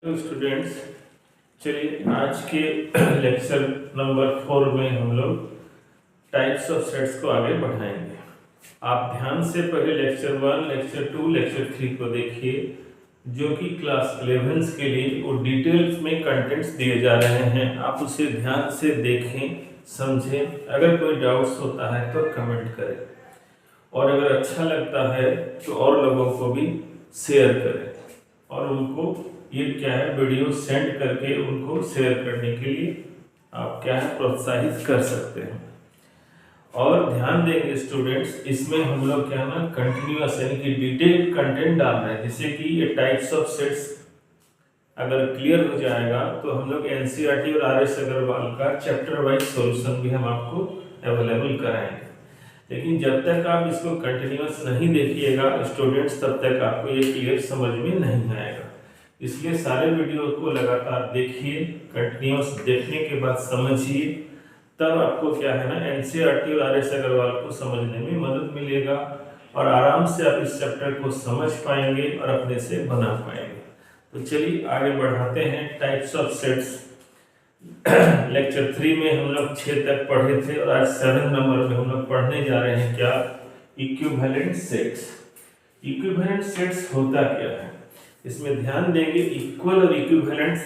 Hello students, चलिए आज के लेक्चर नंबर 4 में हम लोग टाइप्स ऑफ सेट्स को आगे बढ़ाएंगे। आप ध्यान से पहले लेक्चर 1, लेक्चर 2, लेक्चर 3 को देखिए, जो कि क्लास 11 के लिए वो डिटेल्स में कंटेंट्स दिए जा रहे हैं। आप उसे ध्यान से देखें, समझें। अगर कोई डाउट्स होता है तो कमेंट करें, और अगर अच्छा लगता है तो और लोगों को भी शेयर करें, और उनको ये क्या है वीडियो सेंड करके उनको शेयर करने के लिए आप क्या है प्रोत्साहित कर सकते हैं। और ध्यान देंगे स्टूडेंट्स, इसमें हम लोग क्या है ना कंटिन्यूअस यानी कि डिटेल कंटेंट डाल रहे हैं, जिससे कि ये टाइप्स ऑफ सेट्स अगर क्लियर हो जाएगा तो हम लोग एनसीईआरटी और आरएस अग्रवाल का चैप्टर वाइज सॉल्यूशन भी हम आपको अवेलेबल कराएंगे। लेकिन जब तक आप इसको कंटिन्यूअस नहीं देखिएगा स्टूडेंट्स, तब तक आपको ये क्लियर समझ में नहीं आएगा। इसलिए सारे वीडियो को लगातार देखिए, कंटिन्यूअस देखने के बाद समझिए, तब आपको क्या है ना एनसीईआरटी और आरएस अग्रवाल को समझने में मदद मिलेगा, और आराम से आप इस चैप्टर को समझ पाएंगे और अपने से बना पाएंगे। तो चलिए आगे बढ़ाते हैं। टाइप्स ऑफ सेट्स लेक्चर 3 में हम लोग 6 तक पढ़े थे, और आज 7 नंबर में हम लोग पढ़ने जा रहे हैं क्या, इक्विवेलेंट सेट्स। इक्विवेलेंट सेट्स होता क्या है, इसमें ध्यान देंगे। इक्वल और इक्विवेलेंट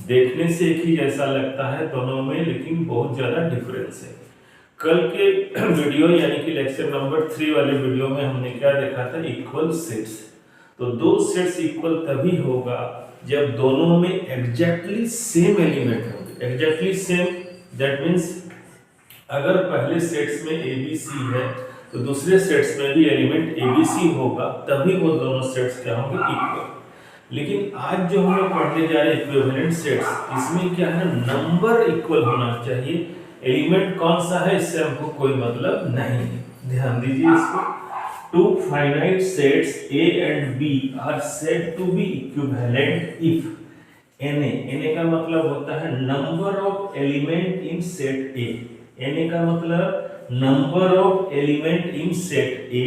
देखने से एक ही जैसा लगता है दोनों में, लेकिन बहुत ज्यादा डिफरेंस है। कल के वीडियो यानी कि लेक्चर नंबर 3 वाले वीडियो में हमने क्या देखा था, इक्वल सेट्स। तो दो सेट्स इक्वल तभी होगा जब दोनों में एग्जैक्टली सेम एलिमेंट होंगे। एग्जैक्टली सेम दैट मींस अगर पहले सेट्स में ABC है तो दूसरे सेट्स में भी एलिमेंट ABC होगा, तभी वो दोनों सेट्स क्या होंगे, इक्वल। लेकिन आज जो हम लोग पढ़ने जा रहे हैं इक्विवेलेंट सेट्स, इसमें क्या है नंबर इक्वल होना चाहिए। एलिमेंट कौन सा है इससे हमको कोई मतलब नहीं है। ध्यान दीजिए इसको। Two finite sets A and B are said to be equivalent if Na का मतलब होता है number of element in set A। Na का मतलब number of element in set A,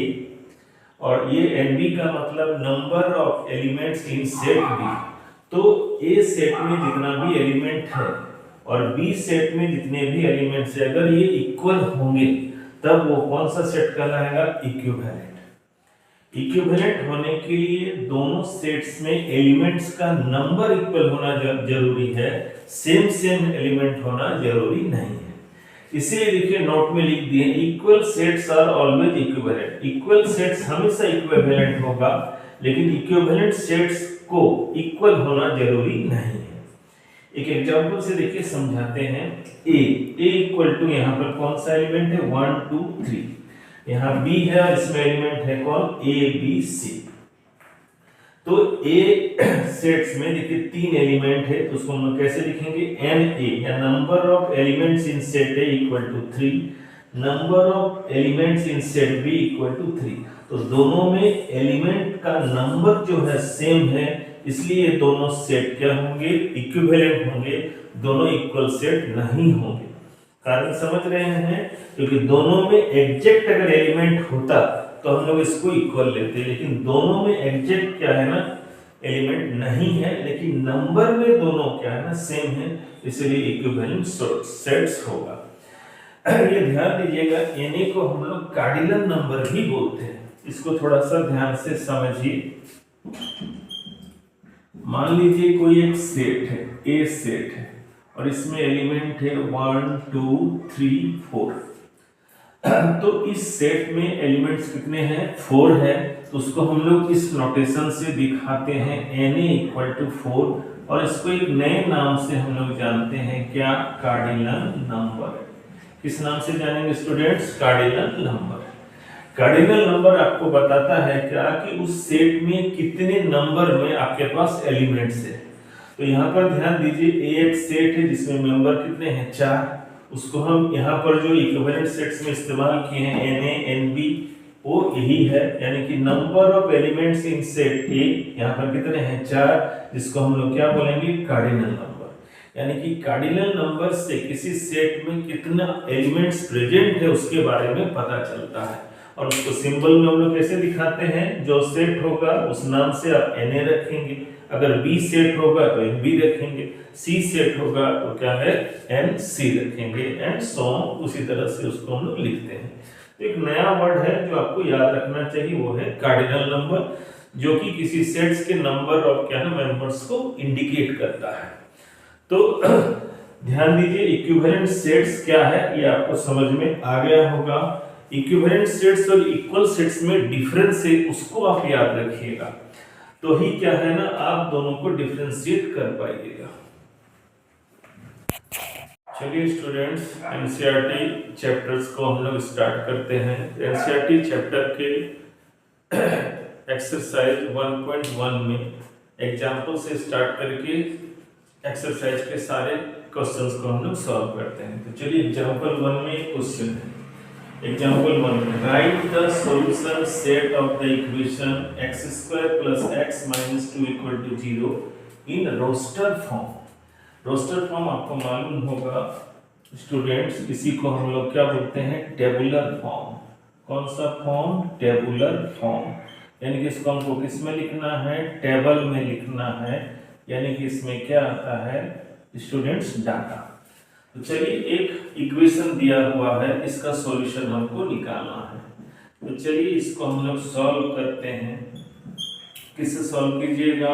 और ये NB का मतलब number of elements in set B। तो A सेट में जितना भी एलिमेंट है और B सेट में जितने भी एलिमेंट्स है, अगर ये इक्वल होंगे तब वो कौन सा सेट कहलाएगा, इक्विवेलेंट। इक्विवेलेंट होने के लिए दोनों सेट्स में एलिमेंट्स का नंबर इक्वल होना जरूरी है, सेम एलिमेंट होना जरूरी नहीं है। इसीलिए देखिए नोट में लिख दिए, equal sets are always equivalent. Equal sets हमेशा इक्विवेलेंट होगा, लेकिन इक्विवेलेंट सेट्स को इक्वल होना जरूरी नहीं है। एक एग्जांपल से देखिए समझाते हैं। A इक्वल टू यहाँ पर कौन सा एलिमेंट है, 1 2 3। यहाँ B है और इसमें एलिमेंट है कौन, ABC। तो A सेट्स में देखिए 3 एलिमेंट है, तो उसको हम कैसे लिखेंगे, NA या number of elements in set A equal to 3, number of elements in set B equal to 3। तो दोनों में एलिमेंट का नंबर जो है सेम है, इसलिए दोनों सेट क्या होंगे, इक्विवेलेंट होंगे, दोनों इक्वल सेट नहीं होंगे। कारण समझ रहे हैं, क्योंकि दोनों में एग्जैक्ट अगर एलिमेंट होता तो हम लोग इसको इक्वल लेते, लेकिन दोनों में एग्जैक्ट क्या है ना एलिमेंट नहीं है, लेकिन नंबर में दोनों क्या है ना सेम है, इसलिए इक्विवेलेंट सेट्स होगा। ये ध्यान दीजिएगा, Na को हम लोग कार्डिनल नंबर भी बोलते हैं। इसको थोड़ा सा ध्यान से समझिए। मान लीजिए कोई एक सेट है, A सेट है, और इसमें एलिमेंट है 1 2 3 4। तो इस सेट में एलिमेंट्स कितने हैं, 4 है। तो उसको हम लोग इस नोटेशन से दिखाते हैं Na इक्वल टू 4, और इसको एक नए नाम से हम लोग जानते हैं क्या, कार्डिनल नंबर। किस नाम से जानेंगे students, cardinal number. Cardinal number आपको बताता है क्या कि उस सेट में कितने नंबर में आपके पास एलिमेंट्स है। तो यहाँ पर ध्यान दीजिए, A एक सेट है जिसमें मेंबर कितने हैं, 4। उसको हम यहाँ पर जो इक्विवेलेंट सेट्स में इस्तेमाल किए हैं Na NB, वो यही है, यानी कि number of elements in set A यहाँ पर कितने हैं, 4, जिसको हम लोग क्या बोलेंगे, कार्डिनल नंबर। यानी कि कार्डिनल नंबर से किसी सेट में कितना एलिमेंट्स प्रेजेंट है उसके बारे में पता चलता है। और उसको सिंबल में हम लोग कैसे दिखाते हैं, जो सेट होगा उस नाम से आप Na रखेंगे, अगर B सेट होगा तो B रखेंगे, C सेट होगा तो क्या है NC रखेंगे, एंड सो उसी तरह से उसको हम लोग लिखते हैं। तो एक नया वर्ड है जो आपको याद रखना चाहिए, वो है कार्डिनल नंबर, जो कि किसी सेट्स के नंबर ऑफ क्या है मेंबर्स को इंडिकेट करता है। तो ध्यान दीजिए इक्विवेलेंट सेट्स क्या है ये आपको समझ में आ गया होगा। इक्विवेलेंट सेट्स और इक्वल सेट्स में डिफरेंस है, उसको आप याद रखिएगा, तो ही क्या है ना आप दोनों को डिफरेंशिएट कर पाइएगा। चलिए स्टूडेंट्स, एनसीईआरटी चैप्टर्स को हम लोग स्टार्ट करते हैं। एनसीईआरटी चैप्टर के एक्सरसाइज 1.1 में एग्जाम्पल से स्टार्ट करके एक्सरसाइज के सारे क्वेश्चंस को हम लोग सॉल्व करते हैं। तो चलिए एग्जाम्पल 1 में एक क्वेश्चन है। एग्जाम्पल 1 में write the solution set of the equation x² + x - 2 = 0 in roster form. Roster form आपको मालूम होगा स्टूडेंट्स, इसी को हम लोग क्या बोलते हैं टेबुलर फॉर्म। कौन सा फॉर्म? Tabular form. यानी कि इसको हमको किस में लिखना है? टेबल में लिखना है, यानी कि इसमें क्या आता है स्टूडेंट्स डाटा। तो चलिए एक इक्वेशन दिया हुआ है, इसका सॉल्यूशन हमको निकालना है। तो चलिए इसको हम लोग सॉल्व करते हैं। किससे सॉल्व कीजिएगा?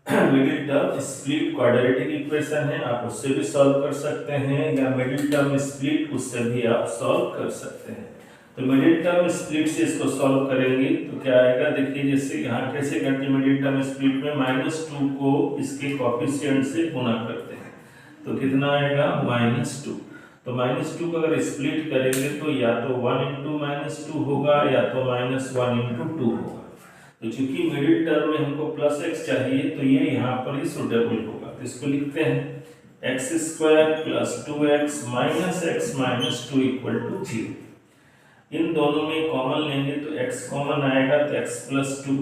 Middle term split quadratic equation है, आप उससे भी सॉल्व कर सकते हैं, या मिडिल टर्म स्प्लिट उससे भी आप सॉल्व कर सकते हैं। तो मिडिल टर्म स्प्लिट से इसको सॉल्व करेंगे तो क्या आएगा? देखिए जैसे यहाँ कैसे करते हैं मिडिल टर्म स्प्लिट में -2 को इसके कोएफिशिएंट से गुणा करते हैं, तो कितना आएगा? -2। तो -2 को अगर स्प्लिट करेंगे तो या तो 1 × -2 होगा या तो -1 × 2 होगा। तो चूंकि मिडिल टर्म में हमको +x चाहिए तो ये यहाँ पर ही सुटेबल होगा। तो इसको लिखते हैं x² + 2x - x - 2 = 0। इन दोनों में कॉमन लेंगे तो x कॉमन आएगा तो x + 2।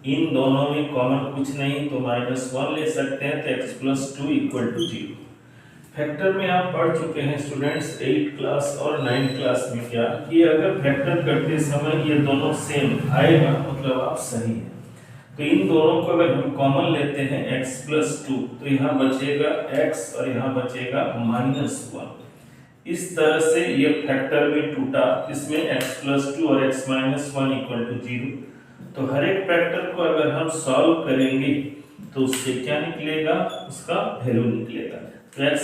इन दोनों में कॉमन कुछ नहीं तो -1 ले सकते हैं तो x + 2 = 0। फैक्टर में आप पढ़ चुके हैं स्टूडेंट्स 8 क्लास और 9 क्लास में क्या कि अगर फैक्टर करते समय ये दोनों सेम आएगा मतलब आप सही हैं। तो इन दोनों को अगर हम कॉमन लेते हैं x + 2 तो यहाँ बचेगा x और यहाँ बचेगा -1। इस तरह से ये फैक्टर में टूटा, इसमें x + 2 और x - 1 = 0। तो हर एक फैक्टर को अगर हम सॉल्व करेंगे तो उससे क्या निकलेगा? उसका वैल्यू निकलेगा। तो x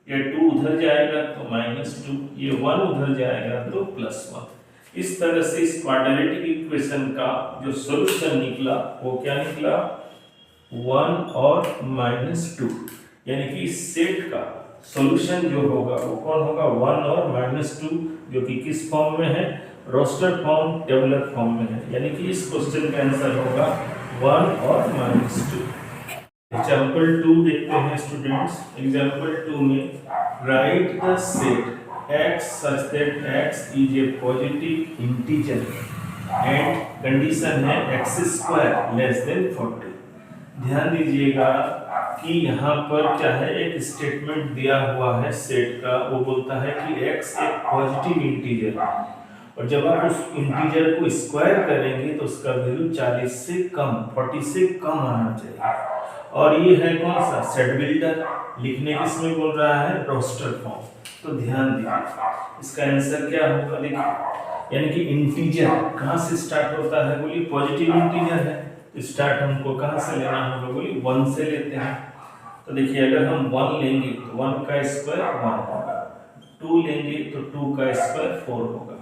ये 2 उधर जाएगा तो -2, ये 1 उधर जाएगा तो +1। इस तरह से इस क्वाड्रेटिक इक्वेशन का जो सॉल्यूशन निकला वो क्या निकला? 1 और -2, यानी कि इस सेट का सॉल्यूशन जो होगा वो कौन होगा? 1 और -2, जो कि किस फॉर्म में है? रोस्टर फॉर्म, टेबुलर फॉर्म में है। यानी कि इस क्वेश्चन का आंसर होगा 1 और -2। एग्जांपल 2 देखते हैं स्टूडेंट्स। एग्जांपल 2 में write the set x such that x is a positive integer and condition है x² < 40। ध्यान दीजिएगा कि यहाँ पर क्या है, एक स्टेटमेंट दिया हुआ है सेट का, वो बोलता है कि x एक पॉजिटिव इंटीजर है और जब आप उस इंटीजर को स्क्वायर करेंगे तो उसका वैल्यू 40 से कम 40 से कम आना चाहिए। और ये है कौन सा? Set builder. लिखने किसमें बोल रहा है? Roster form. तो ध्यान दीजिए इसका आंसर क्या होगा? देखिए यानी कि इंटीजर कहाँ से स्टार्ट होता है? बोलिए पॉजिटिव इंटीजर है, स्टार्ट हमको कहाँ से लेना होगा? बोलिए 1 से लेते हैं। तो देखिए अगर हम 1 लेंगे तो 1 का स्क्वायर 1 होगा, 2 लेंगे तो 2 का स्क्वायर 4 होगा,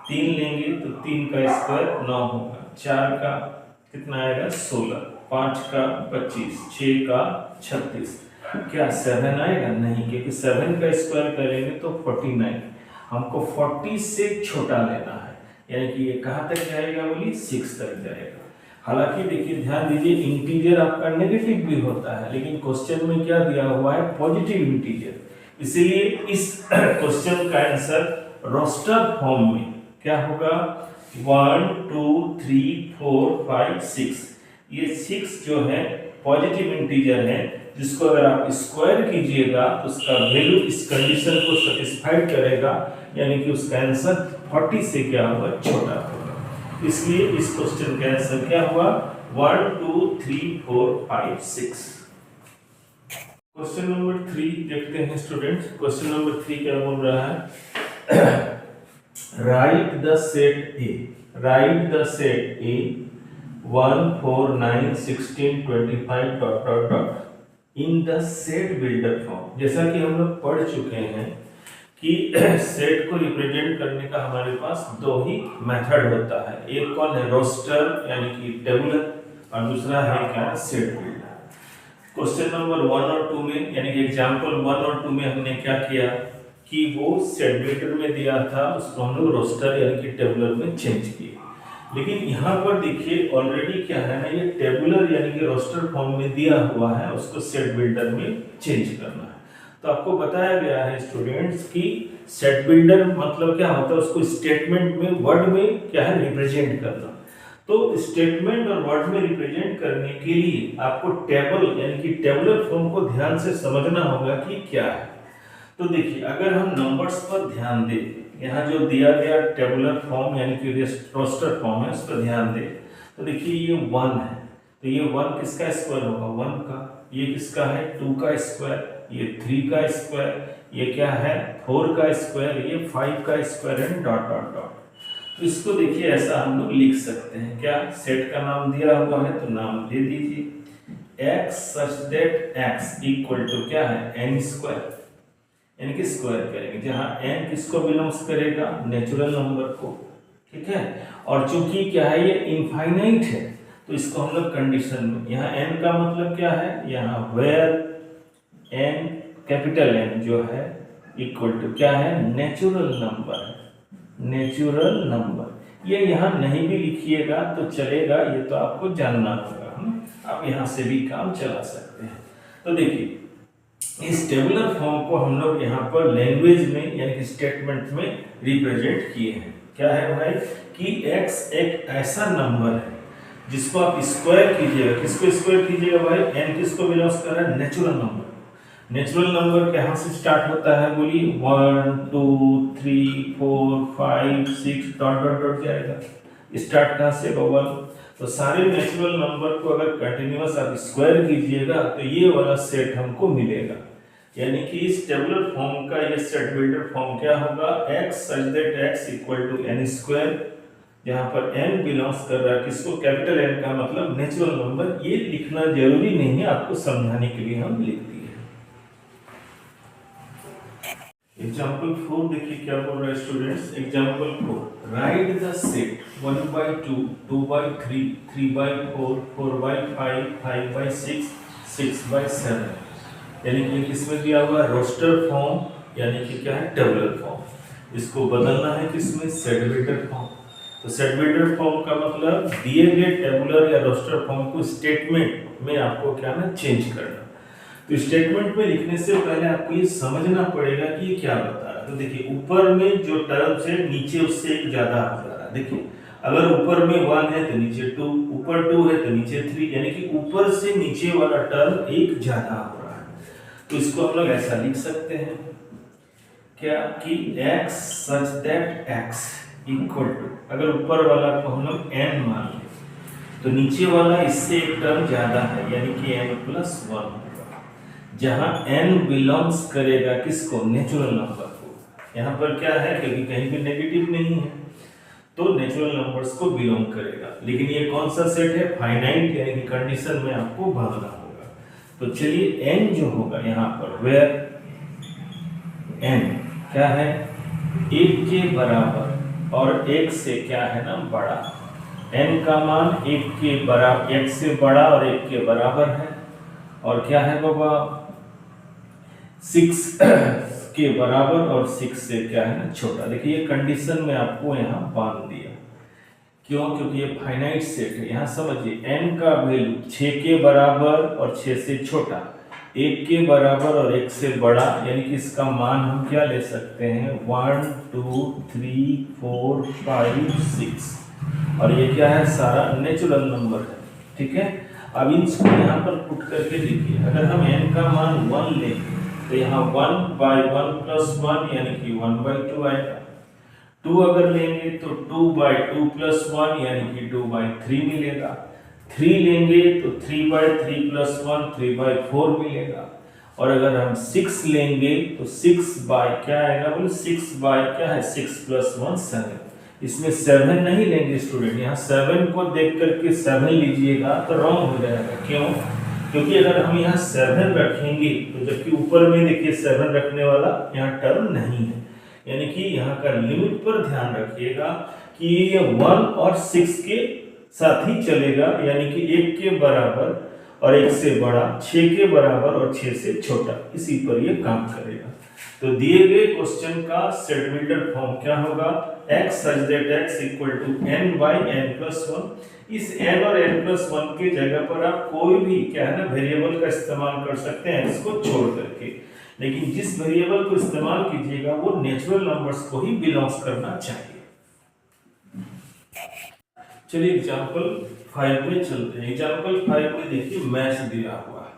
3 लेंगे तो 3 का स्क्वायर 9 होगा, 4 का कितना आएगा? 16, 5 का 25, 6 का 36। क्या 7 आएगा? नहीं, क्योंकि 7 का स्क्वायर करेंगे तो 49। हमको 40 से छोटा लेना है, यानी कि ये कहाँ तक जाएगा? बोलिए 6 तक जाएगा। हालांकि देखिए ध्यान दीजिए इंटीजर आपका नेगेटिव भी होता है, लेकिन क्वेश्चन में क्या दिया हुआ है? Positive integer. इसीलिए इस क्वेश्चन का आंसर रोस्टर फॉर्म में क्या होगा? 1 2 3 4 5 6। ये 6 जो है पॉजिटिव इंटीजर है, जिसको अगर आप स्क्वायर कीजिएगा तो उसका वैल्यू इस कंडीशन को सेटिस्फाइड करेगा, यानी कि उसका आंसर 40 से क्या होगा? छोटा होगा। इसलिए इस क्वेश्चन का आंसर क्या हुआ? 1 2 3 4 5 6। क्वेश्चन नंबर 3 देखते हैं स्टूडेंट्स। क्वेश्चन नंबर 3 क्या बोल रहा है? Right the set A, right the set A 1 4 9 16 25 dot dot dot in the set builder form. जैसा कि हम लोग पढ़ चुके हैं कि सेट को रिप्रेजेंट करने का हमारे पास दो ही मेथड होता है। एक कौन है? रोस्टर यानी कि टेबुलर, और दूसरा है क्या? Set builder. क्वेश्चन नंबर 1 और 2 में यानी कि एग्जांपल 1 और 2 में हमने क्या किया कि वो सेट बिल्डर में दिया था, उसको हम लोग रोस्टर यानी कि टेबुलर में चेंज किए। लेकिन यहाँ पर देखिए ऑलरेडी क्या है ना, ये टेबुलर यानी कि रोस्टर फॉर्म में दिया हुआ है, उसको सेट बिल्डर में चेंज करना है। तो आपको बताया गया है स्टूडेंट्स कि सेट बिल्डर मतलब क्या होता है, उसको स्टेटमेंट में वर्ड में क्या है रिप्रेजेंट करना। तो स्टेटमेंट और वर्ड में रिप्रेजेंट करने के लिए आपको टेबल यानी कि टेबुलर फॉर्म को ध्यान से समझना होगा कि क्या है। तो देखिए अगर हम नंबर्स पर ध्यान दें, यहाँ जो दिया गया टेबुलर फॉर्म यानी कि रोस्टर फॉर्म है उस पर ध्यान दें, तो देखिए ये 1 है, तो ये 1 किसका स्क्वायर होगा? 1 का। ये किसका है? 2 का स्क्वायर। ये 3 का स्क्वायर। ये क्या है? 4 का स्क्वायर। ये 5 का square and dot dot dot. तो इसको देखिए ऐसा हम लोग लिख सकते हैं। क्या? सेट का नाम दिया हुआ है तो नाम दे दीजिए x such that x equal to क्या है? n स्क्वायर, यानी कि स्क्वायर करेंगे, जहां n किसको बिलोंग्स करेगा? नेचुरल नंबर को। ठीक है, और चूंकि क्या है ये इनफाइनाइट है तो इसको हम लोग कंडीशन में, यहाँ n का मतलब क्या है? यहाँ वेयर n कैपिटल N जो है इक्वल टू क्या है? नेचुरल नंबर है, नेचुरल नंबर। ये यहाँ नहीं भी लिखिएगा तो चलेगा, ये तो आपको जानना होगा। आप यहाँ से भी काम चला सकते हैं। तो देखिए इस टेबुलर फॉर्म को हम लोग यहाँ पर लैंग्वेज में यानी कि स्टेटमेंट में रिप्रेजेंट किए हैं। क्या है भाई कि x एक ऐसा नंबर है जिसको आप स्क्वायर कीजिएगा। किसको स्क्वायर कीजिएगा भाई? n किसको बिलोंग्स कर रहा है? Natural number. नेचुरल नंबर कहाँ से स्टार्ट होता है? बोलिए 1 2 3 4 5 6 डॉट डॉट डॉट जाएगा। स्टार्ट कहाँ से? 1। तो सारे नेचुरल नंबर को अगर कंटिन्यूअस आप स्क्वायर कीजिएगा तो ये वाला सेट हमको मिलेगा। यानी कि इस टेबुलर फॉर्म का ये सेट बिल्डर फॉर्म क्या होगा? x such that x equal to n square, जहाँ पर n बिलोंग्स कर रहा है किसको? कैपिटल N का मतलब नेचुरल नंबर। ये लिखना जरूरी नहीं है, आपको समझाने के लिए हम लिख दिए। एग्जाम्पल 4 देखिए क्या बोल रहा है students. Example 4 right the set 1/2 2/3 3/4 4/5 5/6 6/7। यानी कि किसमें दिया हुआ? रोस्टर फॉर्म यानी कि क्या है? Tabular form. इसको बदलना है किसमें? Set builder form. तो सेट बिल्डर फॉर्म का मतलब दिए गए टेबुलर या रोस्टर फॉर्म को स्टेटमेंट में आपको क्या ना चेंज करना। तो स्टेटमेंट में लिखने से पहले आपको ये समझना पड़ेगा कि ये क्या बता रहा है। तो देखिए ऊपर में जो टर्म्स है नीचे उससे एक ज्यादा हो जा रहा है। देखिए अगर ऊपर में 1 है तो नीचे 2, ऊपर 2 है तो नीचे 3, यानी कि ऊपर से नीचे वाला टर्म एक ज्यादा हो रहा है। तो इसको हम लोग ऐसा लिख सकते हैं क्या कि x such that x equal to, अगर ऊपर वाला को हम लोग n मान लें तो नीचे वाला इससे एक टर्म ज्यादा है यानी कि n+1 होगा, जहां n बिलोंग्स करेगा किसको? नेचुरल नंबर को। यहाँ पर क्या है क्योंकि कहीं भी नेगेटिव नहीं है तो नेचुरल नंबर्स को बिलोंग करेगा। लेकिन ये कौन सा सेट है? फाइनाइट यानी कि कंडीशन में आपको भरना होगा। तो चलिए n जो होगा यहाँ पर वेयर n क्या है? 1 के बराबर और 1 से क्या है ना बड़ा। n का मान 1 के बराबर, 1 से बड़ा और 1 के बराबर है। और क्या है बाबा? 6 के बराबर और 6 से क्या है ना छोटा। देखिए ये कंडीशन में आपको यहाँ बांध दिया। क्यों? क्योंकि ये फाइनाइट सेट है। यहाँ समझिए n का वैल्यू 6 के बराबर और 6 से छोटा, 1 के बराबर और 1 से बड़ा, यानी कि इसका मान हम क्या ले सकते हैं? 1 2 3 4 5 6। और ये क्या है? सारा नेचुरल नंबर है। ठीक है, अब इसको यहाँ पर पुट करके लिखिए। अगर हम n का मान 1 लें तो यहाँ 1/1+1 यानी कि 1/2 आएगा। 2 अगर लेंगे तो 2/2+1 यानी कि 2/3 मिलेगा। 3 लेंगे तो 3/3 + 1 3/4 मिलेगा। और अगर हम 6 लेंगे तो 6 बाय क्या आएगा, बोले 6 बाय क्या है, 6 + 1 7। इसमें 7 नहीं लेंगे स्टूडेंट, यहाँ 7 को देख करके 7 लीजिएगा तो रॉन्ग हो जाएगा। क्यों? क्योंकि अगर हम यहाँ 7 रखेंगे तो जबकि ऊपर में देखिए 7 रखने वाला यहाँ टर्म नहीं है, यानी कि यहाँ का लिमिट पर ध्यान रखिएगा कि ये 1 और 6 के साथ ही चलेगा, यानी कि 1 के बराबर और 1 से बड़ा, 6 के बराबर और 6 से छोटा, इसी पर ये काम करेगा। तो दिए गए क्वेश्चन का सेट बिल्डर फॉर्म क्या होगा, x such that x = n/n + 1। इस n और n + 1 के जगह पर आप कोई भी क्या है ना वेरिएबल का इस्तेमाल कर सकते हैं x को छोड़ करके, लेकिन जिस वेरिएबल को इस्तेमाल कीजिएगा वो नेचुरल नंबर्स को ही बिलोंग्स करना चाहिए। चलिए एग्जांपल 5 में चलते हैं। एग्जांपल 5 में देखिए मैच दिया हुआ है।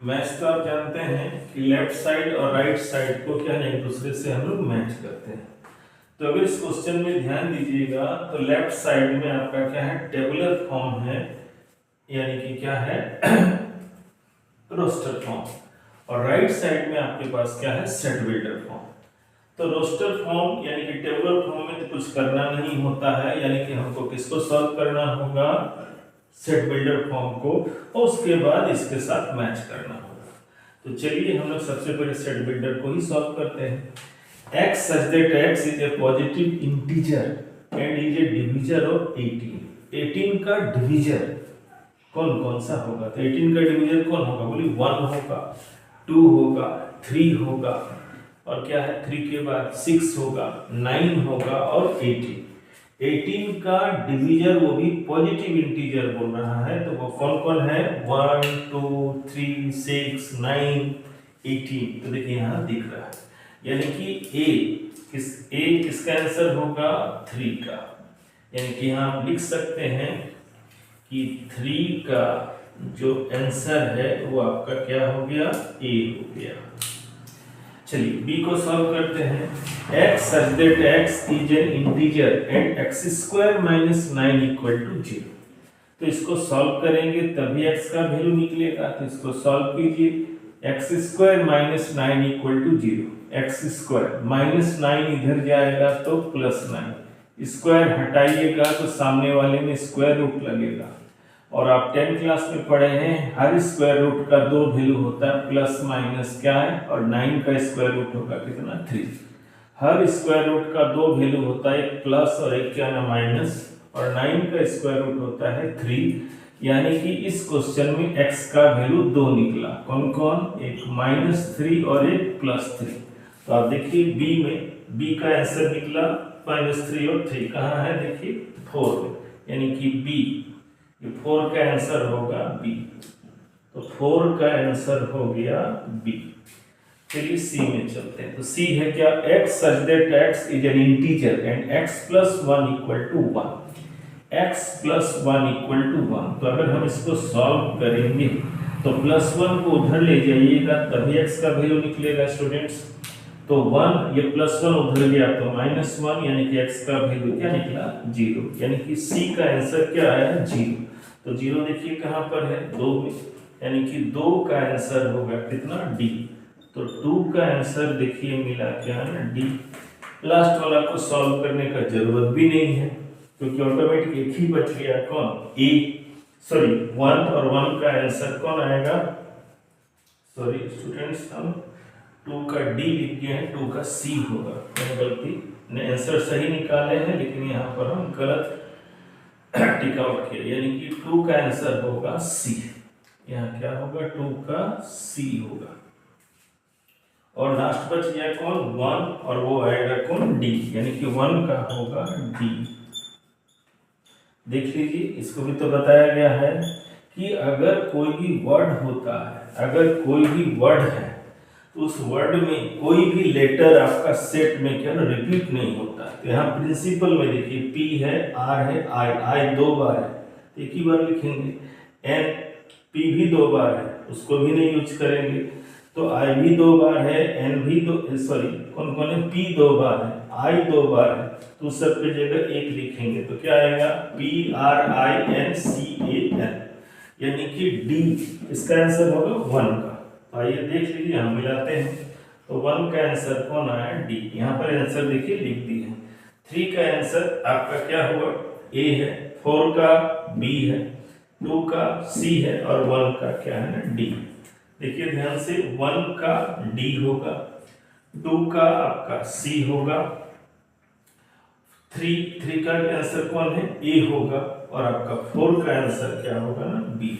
मैच तो आप जानते हैं कि लेफ्ट साइड और राइट साइड को क्या है, एक दूसरे से हम लोग मैच करते हैं। तो अगर इस क्वेश्चन में ध्यान दीजिएगा तो लेफ्ट साइड में आपका क्या है, टेबुलर फॉर्म है, यानी कि क्या है रोस्टर फॉर्म, और राइट साइड में आपके पास क्या है, सेट बिल्डर फॉर्म। तो रोस्टर फॉर्म यानी कि टेबुलर फॉर्म में तो कुछ करना नहीं होता है, यानी कि हमको किसको सॉल्व करना होगा, सेट बिल्डर फॉर्म को, और उसके बाद इसके साथ मैच करना होगा। तो चलिए हम लोग सबसे पहले सेट बिल्डर को ही सॉल्व करते हैं। x such that x is a positive integer and is a divisor of 18। 18 का डिवीजर कौन कौन सा होगा, तो 18 का डिवीजर कौन होगा, बोलिए 1 होगा, 2 होगा, 3 होगा, और क्या है 3 के बाद 6 होगा, 9 होगा और 18। 18 का डिवीजर वो भी पॉजिटिव इंटीजर बोल रहा है, तो वो कौन कौन है, 1 2 3 6 9 18। तो देखिए यहाँ दिख रहा है, यानी कि ए किसका आंसर होगा, 3 का, यानी कि यहाँ हम लिख सकते हैं कि 3 का जो आंसर है वो आपका क्या हो गया, ए हो गया। चलिए बी को सॉल्व करते हैं। x such that x is an integer and x² - 9 = 0। तो इसको सॉल्व करेंगे तभी x का वैल्यू निकलेगा, तो इसको सॉल्व कीजिए। x² - 9 = 0, x² - 9 इधर जाएगा तो +9, स्क्वायर हटाइएगा तो सामने वाले में स्क्वायर रूट लगेगा, और आप 10 क्लास में पढ़े हैं हर स्क्वायर रूट का 2 वैल्यू होता है, प्लस माइनस क्या है, और 9 का स्क्वायर रूट होगा कितना, 3। हर स्क्वायर रूट का 2 वैल्यू होता है, एक प्लस और एक क्या ना माइनस, और 9 का स्क्वायर रूट होता है 3, यानी कि इस क्वेश्चन में x का वैल्यू 2 निकला। कौन कौन, एक -3 और एक +3। तो आप देखिए बी में, बी का आंसर निकला -3 और 3 कहाँ है, देखिए 4 में, यानी कि बी, ये 4 का आंसर होगा बी। तो 4 का आंसर हो गया बी। चलिए सी में चलते हैं। तो सी है क्या, x such that x is an integer and x + 1 = 1। x + 1 = 1। तो अगर हम इसको सॉल्व करेंगे तो +1 को उधर ले जाइएगा तभी x का वैल्यू निकलेगा स्टूडेंट्स। तो 1 ये +1 उधर गया तो -1, यानी कि x का वैल्यू क्या निकला, 0, यानी कि सी का आंसर क्या आया, 0। तो 0 देखिए कहाँ पर है, 2 में, यानी कि 2 का आंसर होगा कितना, डी। तो 2 का आंसर देखिए मिला क्या ना, डी। लास्ट वाला को सॉल्व करने का जरूरत भी नहीं है क्योंकि ऑटोमेटिक एक ही बच गया, कौन, ए, सॉरी 1, और 1 का आंसर कौन आएगा, सॉरी स्टूडेंट्स हम 2 का डी लिख गए हैं, 2 का सी होगा, मैंने गलती ने आंसर सही निकाले हैं लेकिन यहाँ पर हम गलत टिक आउट किया, यानी कि 2 का आंसर होगा सी। यहाँ क्या होगा, 2 का सी होगा, और लास्ट बच गया कौन, 1, और वो आएगा कौन, डी, यानी कि 1 का होगा डी। देख लीजिए इसको भी तो बताया गया है कि अगर कोई भी वर्ड होता है, अगर कोई भी वर्ड है तो उस वर्ड में कोई भी लेटर आपका सेट में क्या ना रिपीट नहीं होता। तो यहाँ प्रिंसिपल में देखिए पी है, आर है, आई 2 बार है, एक ही बार लिखेंगे। एन, पी भी 2 बार है, उसको भी नहीं यूज करेंगे। तो आई भी 2 बार है, एन भी 2, सॉरी कौन कौन है, पी 2 बार है, आई 2 बार है, तो सब पे जगह 1 लिखेंगे। तो क्या आएगा, PRINCAN। यानी कि डी इसका आंसर होगा 1 का। तो आइए देख लीजिए, हम मिलाते हैं। तो 1 का आंसर कौन आया? डी। यहाँ पर आंसर देखिए लिख दी है। 3 का आंसर आपका क्या होगा? ए है। 4 का बी है, 2 का सी है और 1 का क्या है ना? डी। देखिए ध्यान से, 1 का डी होगा, 2 का आपका सी होगा, 3 का आंसर कौन है? ए होगा और आपका 4 का आंसर क्या होगा ना? बी।